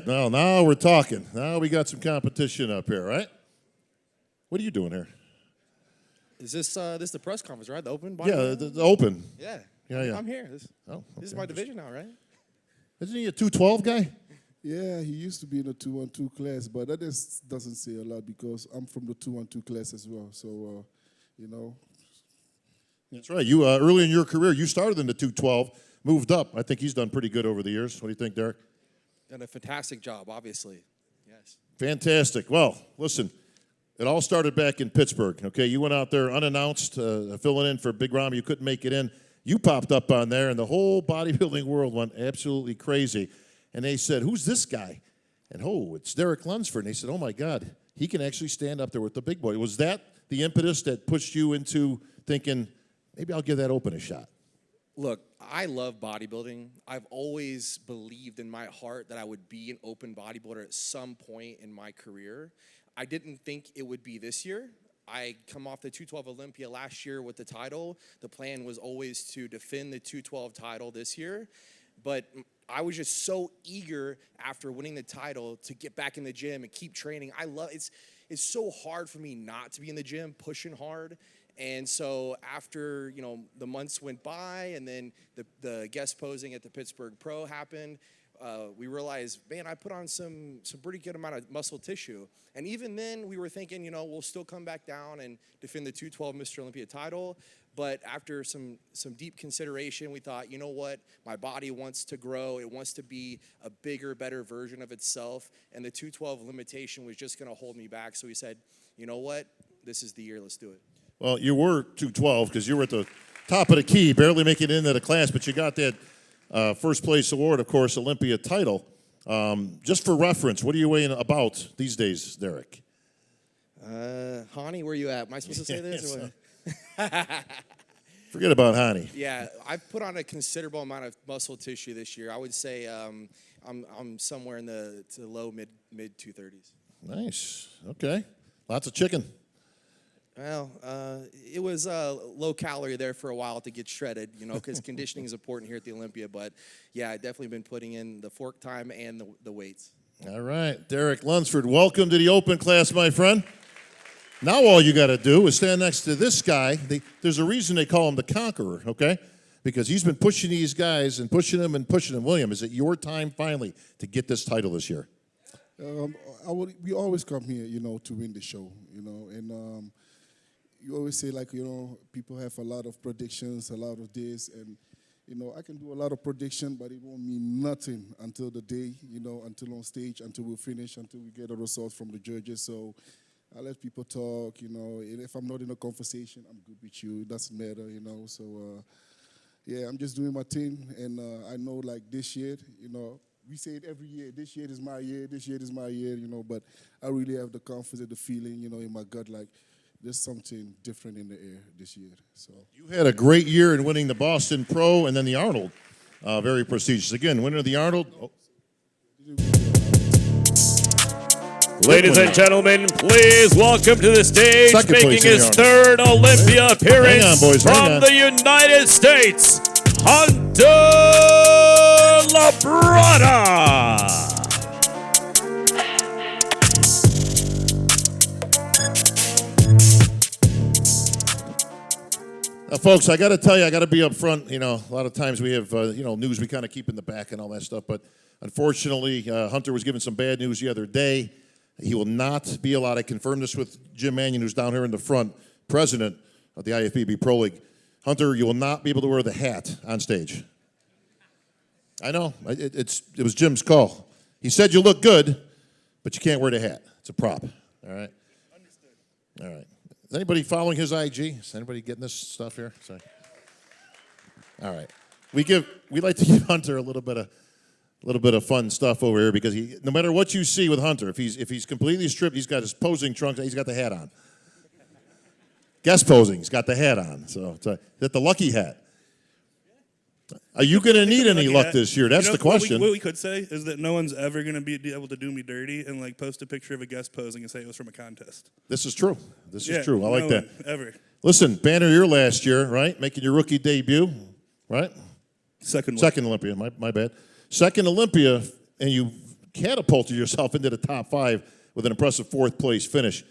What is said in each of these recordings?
right. Now we're talking. Now we got some competition up here, right? What are you doing here? Is this the press conference, right? The open? Yeah, the open. Yeah. Yeah. I'm here. This is my division now, right? Isn't he a 212 guy? Yeah, he used to be in the 212 class, but that doesn't say a lot because I'm from the 212 class as well. So, That's right. You early in your career, you started in the 212, moved up. I think he's done pretty good over the years. What do you think, Derek? Done a fantastic job, obviously. Yes. Fantastic. Well, listen, it all started back in Pittsburgh, okay? You went out there unannounced, filling in for Big Rom. You couldn't make it in. You popped up on there, and the whole bodybuilding world went absolutely crazy. And they said, who's this guy? And, it's Derek Lunsford. And they said, oh, my God, he can actually stand up there with the big boy. Was that the impetus that pushed you into thinking, maybe I'll give that open a shot? Look, I love bodybuilding. I've always believed in my heart that I would be an open bodybuilder at some point in my career. I didn't think it would be this year. I come off the 212 Olympia last year with the title. The plan was always to defend the 212 title this year. But I was just so eager after winning the title to get back in the gym and keep training. It's so hard for me not to be in the gym, pushing hard. And so after, the months went by and then the guest posing at the Pittsburgh Pro happened, we realized, man, I put on some pretty good amount of muscle tissue. And even then we were thinking, we'll still come back down and defend the 212 Mr. Olympia title. But after some deep consideration, we thought, you know what? My body wants to grow. It wants to be a bigger, better version of itself. And the 212 limitation was just going to hold me back. So we said, you know what? This is the year. Let's do it. Well, you were 212 because you were at the top of the key, barely making it into the class, but you got that first place award, of course, Olympia title. Just for reference, what are you weighing about these days, Derek? Hani, where you at? Am I supposed to say this? Or what? Forget about Hani. Yeah, I've put on a considerable amount of muscle tissue this year. I would say I'm somewhere in the low mid 230s. Nice. Okay. Lots of chicken. Well, it was low calorie there for a while to get shredded, because conditioning is important here at the Olympia. But yeah, I definitely been putting in the fork time and the weights. All right, Derek Lunsford, welcome to the open class, my friend. Now all you got to do is stand next to this guy. There's a reason they call him the Conqueror, okay? Because he's been pushing these guys and pushing them and pushing them. William, is it your time finally to get this title this year? We always come here, to win the show, and you always say, people have a lot of predictions, a lot of this, and, I can do a lot of prediction, but it won't mean nothing until the day, until on stage, until we finish, until we get the results from the judges. So I let people talk, and if I'm not in a conversation, I'm good with you. It doesn't matter, So, I'm just doing my thing, and I know, this year, we say it every year. This year is my year. This year is my year, but I really have the confidence, the feeling, in my gut, there's something different in the air this year. So you had a great year in winning the Boston Pro and then the Arnold. Very prestigious. Again, winner of the Arnold. Oh. Ladies and gentlemen, please welcome to the stage, Second making his third Olympia appearance hang on, boys, from the United States, Hunter Labrada. Folks, I got to tell you, I got to be up front. A lot of times we have, news we kind of keep in the back and all that stuff. But unfortunately, Hunter was given some bad news the other day. He will not be allowed. I confirmed this with Jim Mannion, who's down here in the front, president of the IFBB Pro League. Hunter, you will not be able to wear the hat on stage. I know. It was Jim's call. He said you look good, but you can't wear the hat. It's a prop. All right? Understood. All right. Is anybody following his IG? Is anybody getting this stuff here? Sorry. All right. We like to give Hunter a little bit of fun stuff over here because no matter what you see with Hunter, if he's completely stripped, he's got his posing trunks, he's got the hat on. Guest posing, he's got the hat on. So is that the lucky hat? Are you going to need any luck this year? That's the question. What we could say is that no one's ever going to be able to do me dirty and post a picture of a guest posing and say it was from a contest. This is true. This is true. I like that. Ever. Listen, banner year last year, right? Making your rookie debut, right? Second Olympia. My bad. Second Olympia, and you catapulted yourself into the top 5 with an impressive 4th place finish.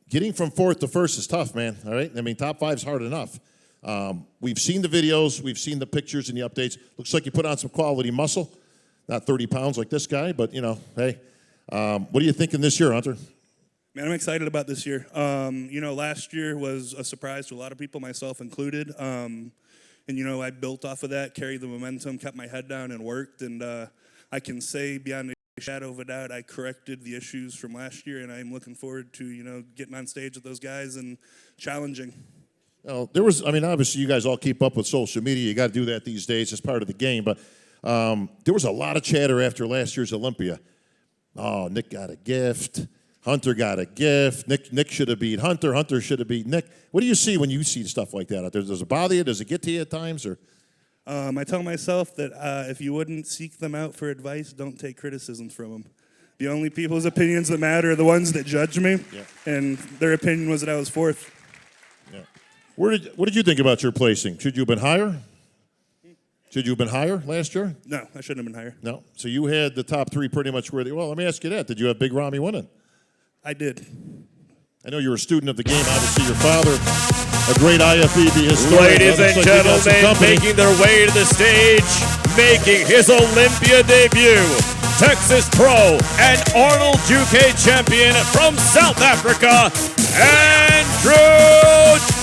Getting from 4th to 1st is tough, man. All right, I mean, top 5's hard enough. We've seen the videos, we've seen the pictures and the updates. Looks like you put on some quality muscle. Not 30 pounds like this guy, but hey. What are you thinking this year, Hunter? Man, I'm excited about this year. Last year was a surprise to a lot of people, myself included. And I built off of that, carried the momentum, kept my head down, and worked. And I can say beyond a shadow of a doubt, I corrected the issues from last year, and I'm looking forward to getting on stage with those guys and challenging. Obviously you guys all keep up with social media. You got to do that these days. It's part of the game. But there was a lot of chatter after last year's Olympia. Oh, Nick got a gift. Hunter got a gift. Nick should have beat Hunter. Hunter should have beat Nick. What do you see when you see stuff like that out there? Does it bother you? Does it get to you at times? Or I tell myself that if you wouldn't seek them out for advice, don't take criticisms from them. The only people's opinions that matter are the ones that judge me, and their opinion was that I was 4th. Yeah. What did you think about your placing? Should you have been higher? Should you have been higher last year? No, I shouldn't have been higher. No. So you had the top 3 pretty much where well, let me ask you that. Did you have Big Ramy winning? I did. I know you're a student of the game. Obviously, your father, a great IFBB historian. Ladies and gentlemen, making their way to the stage, making his Olympia debut, Texas Pro and Arnold UK champion from South Africa, Andrew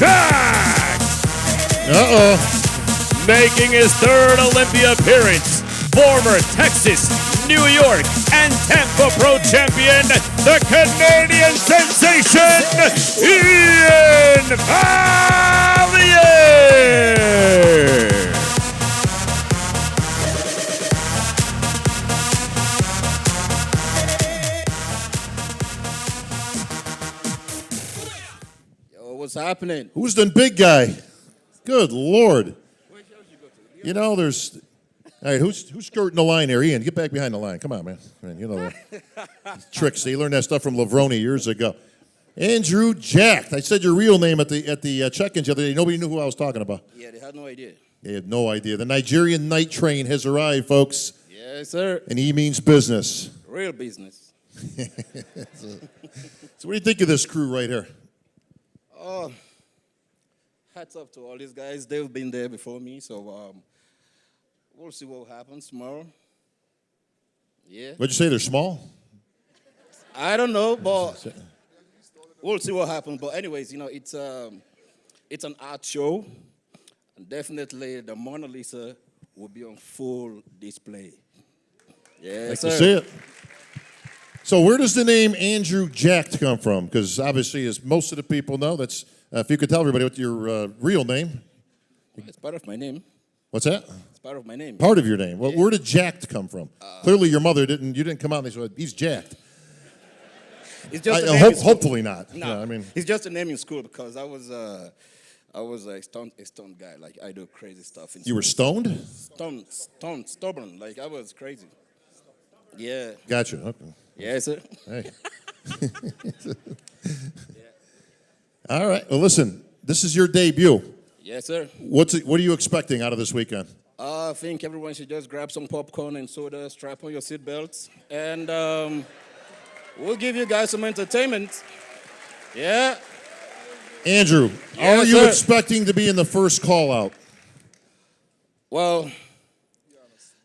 Jack. Making his 3rd Olympia appearance, former Texas, New York, and Tampa Pro champion, the Canadian sensation, Ian Valliere. Yo, what's happening? Who's the big guy? Good Lord. There's... All right, who's skirting the line here? Ian, get back behind the line. Come on, man. You know that. Tricks. They learned that stuff from Lavroni years ago. Andrew Jack. I said your real name at the check-ins the other day. Nobody knew who I was talking about. Yeah, they had no idea. They had no idea. The Nigerian night train has arrived, folks. Yes, sir. And he means business. Real business. So what do you think of this crew right here? Oh, hats off to all these guys. They've been there before me, so we'll see what happens tomorrow. Yeah. What'd you say? They're small? I don't know, but we'll see what happens. But anyways, it's an art show, and definitely the Mona Lisa will be on full display. Yeah, I can see it. So where does the name Andrew Jack come from? Because obviously, as most of the people know, that's if you could tell everybody what your real name. It's part of my name. What's that? It's part of my name. Part of your name. Well, where did jacked come from? Clearly, your mother didn't. You didn't come out and say he's jacked. It's just a name in school. Hopefully not. No, Yeah, it's just a name in school because I was a stunt guy. Like I do crazy stuff. You were stoned? Stubborn. Like I was crazy. Yeah. Gotcha. Okay. Yeah, sir. Hey. All right. Well, listen. This is your debut. Yes, sir. What are you expecting out of this weekend? I think everyone should just grab some popcorn and soda, strap on your seatbelts, and we'll give you guys some entertainment. Yeah. Andrew, Yes, are you sir. expecting to be in the first call out? Well,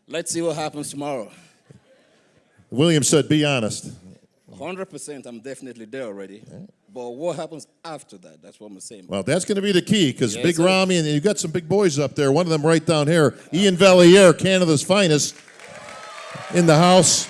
let's see what happens tomorrow. William said, be honest. 100%, I'm definitely there already. But what happens after that? That's what I'm saying. Well, that's going to be the key because Yes, Big sir. Ramy, and you've got some big boys up there. One of them right down here, Ian Valliere, Canada's finest, in the house.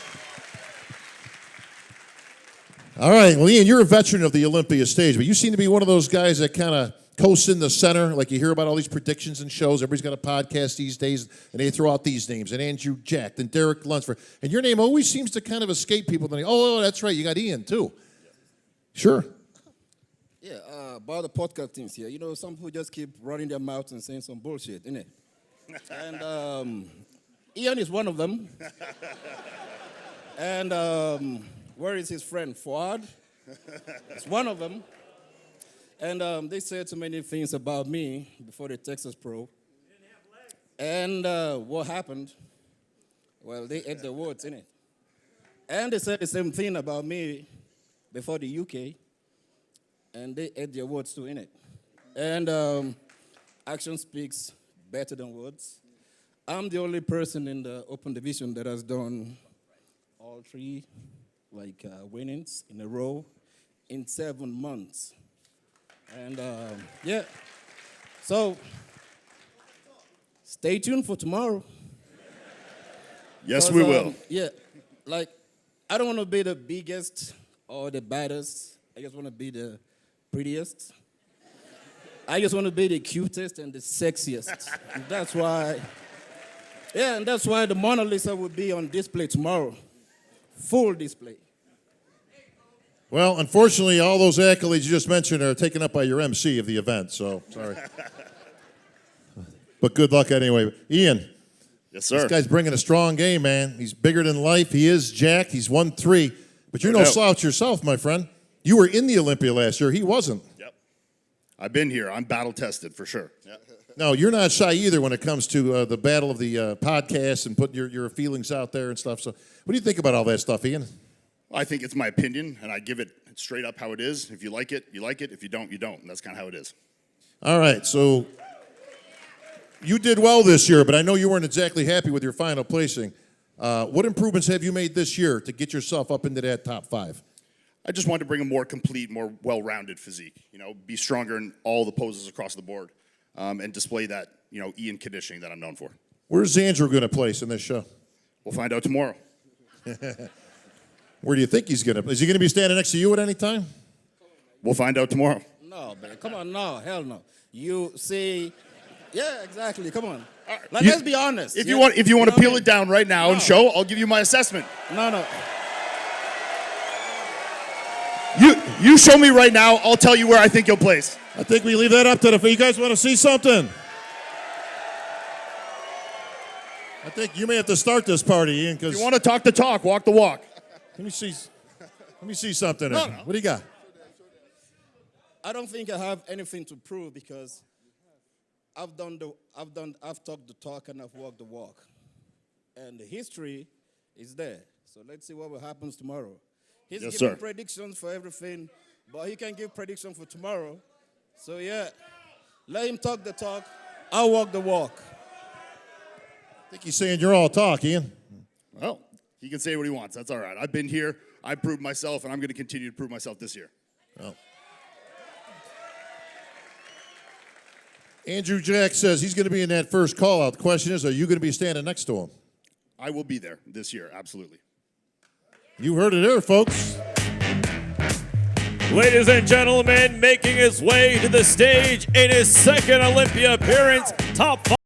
All right, well, Ian, you're a veteran of the Olympia stage, but you seem to be one of those guys that kind of coasts in the center. Like you hear about all these predictions and shows. Everybody's got a podcast these days, and they throw out these names, and Andrew Jack, and Derek Lunsford. And your name always seems to kind of escape people. Then, oh, that's right, you got Ian, too. Sure. Yeah, about the podcast things here. Some people just keep running their mouths and saying some bullshit, innit? And Ian is one of them. And where is his friend, Fuad? It's one of them. And they said too many things about me before the Texas Pro. And what happened? Well, they ate the words, innit? And they said the same thing about me before the UK, and they add their words to in it. And action speaks better than words. I'm the only person in the open division that has done all three winnings in a row in 7 months. And yeah, so stay tuned for tomorrow. Yes, 'Cause, we will. Yeah, like I don't want to be the biggest or the baddest. I just want to be the prettiest. I just want to be the cutest and the sexiest. And that's why, yeah, and that's why the Mona Lisa will be on display tomorrow. Full display. Well, unfortunately, all those accolades you just mentioned are taken up by your MC of the event, so sorry. But good luck anyway. Ian, Yes, sir. this guy's bringing a strong game, man. He's bigger than life. He is jacked. He's won 3. But you're no doubt. slouch yourself, my friend. You were in the Olympia last year. He wasn't. Yep. I've been here. I'm battle tested for sure. Yep. No, you're not shy either when it comes to the battle of the podcast and putting your feelings out there and stuff. So what do you think about all that stuff, Ian? I think it's my opinion, and I give it straight up how it is. If you like it, you like it. If you don't, you don't. And that's kind of how it is. All right, so you did well this year, but I know you weren't exactly happy with your final placing. What improvements have you made this year to get yourself up into that top 5? I just wanted to bring a more complete, more well-rounded physique. You know, be stronger in all the poses across the board, and display that, Ian conditioning that I'm known for. Where's Andrew going to place in this show? We'll find out tomorrow. Where do you think he's going to? Is he going to be standing next to you at any time? We'll find out tomorrow. No, man, come on, no, hell no. You see, yeah, exactly. Come on. Like, You- let's be honest. If yeah? you want to know what I peel mean? it down right now and No. show, I'll give you my assessment. No. You show me right now, I'll tell you where I think you'll place. I think we leave that up to the. You guys want to see something? I think you may have to start this party, Ian. Because If you want to talk the talk, walk the walk. let me see. Let me see something. No. What do you got? I don't think I have anything to prove because I've talked the talk and I've walked the walk. And the history is there. So let's see what will happen tomorrow. He's Yes, giving sir. predictions for everything, but he can give predictions for tomorrow. So yeah, let him talk the talk. I'll walk the walk. I think he's saying you're all talk, Ian. Well, he can say what he wants. That's all right. I've been here. I proved myself, and I'm going to continue to prove myself this year. Oh. Andrew Jack says he's going to be in that first call out. The question is, are you going to be standing next to him? I will be there this year, absolutely. You heard it there, folks. Ladies and gentlemen, making his way to the stage in his second Olympia appearance, top 5.